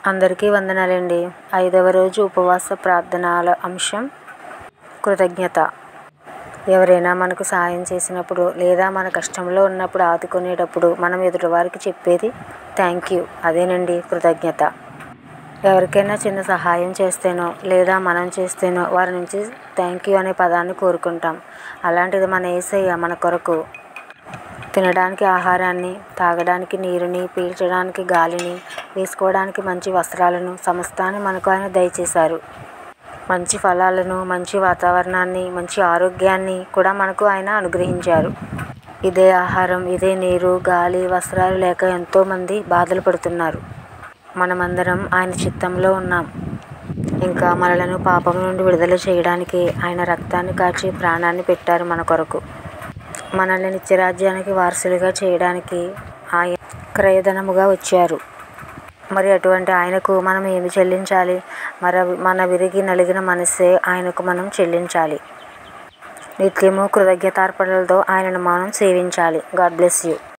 అందరికీ వందనాలండి. 5వ రోజు ఉపవాస ప్రార్థనల అంశం కృతజ్ఞత. ఎవరైనా మనకు సహాయం చేసినప్పుడు లేదా మన కష్టంలో ఉన్నప్పుడు ఆదుకునేటప్పుడు మనం ఎదుటివారికి చెప్పేది థ్యాంక్ యూ. అదేనండి కృతజ్ఞత. ఎవరికైనా చిన్న సహాయం చేస్తేనో లేదా మనం చేస్తేనో వారి నుంచి థ్యాంక్ యూ అనే పదాన్ని కోరుకుంటాం. అలాంటిది మన యేసయ్య మన కొరకు తినడానికి ఆహారాన్ని, తాగడానికి నీరుని, పీల్చడానికి గాలిని, వేసుకోవడానికి మంచి వస్త్రాలను, సమస్తాన్ని మనకు ఆయన దయచేశారు. మంచి ఫలాలను, మంచి వాతావరణాన్ని, మంచి ఆరోగ్యాన్ని కూడా మనకు ఆయన అనుగ్రహించారు. ఇదే ఆహారం, ఇదే నీరు, గాలి, వస్త్రాలు లేక ఎంతోమంది బాధలు పడుతున్నారు. మనమందరం ఆయన చిత్తంలో ఉన్నాం. ఇంకా మనలను పాపం నుండి విడుదల చేయడానికి ఆయన రక్తాన్ని కార్చి ప్రాణాన్ని పెట్టారు మన కొరకు. మనల్ని నిత్యరాజ్యానికి వారసులుగా చేయడానికి ఆయన క్రయధనముగా వచ్చారు. మరి అటువంటి ఆయనకు మనం ఏమి చెల్లించాలి? మన విరిగి నలిగిన మనస్సే ఆయనకు మనం చెల్లించాలి. నిత్యము కృతజ్ఞతార్పణలతో ఆయనను మనం సేవించాలి. God bless you.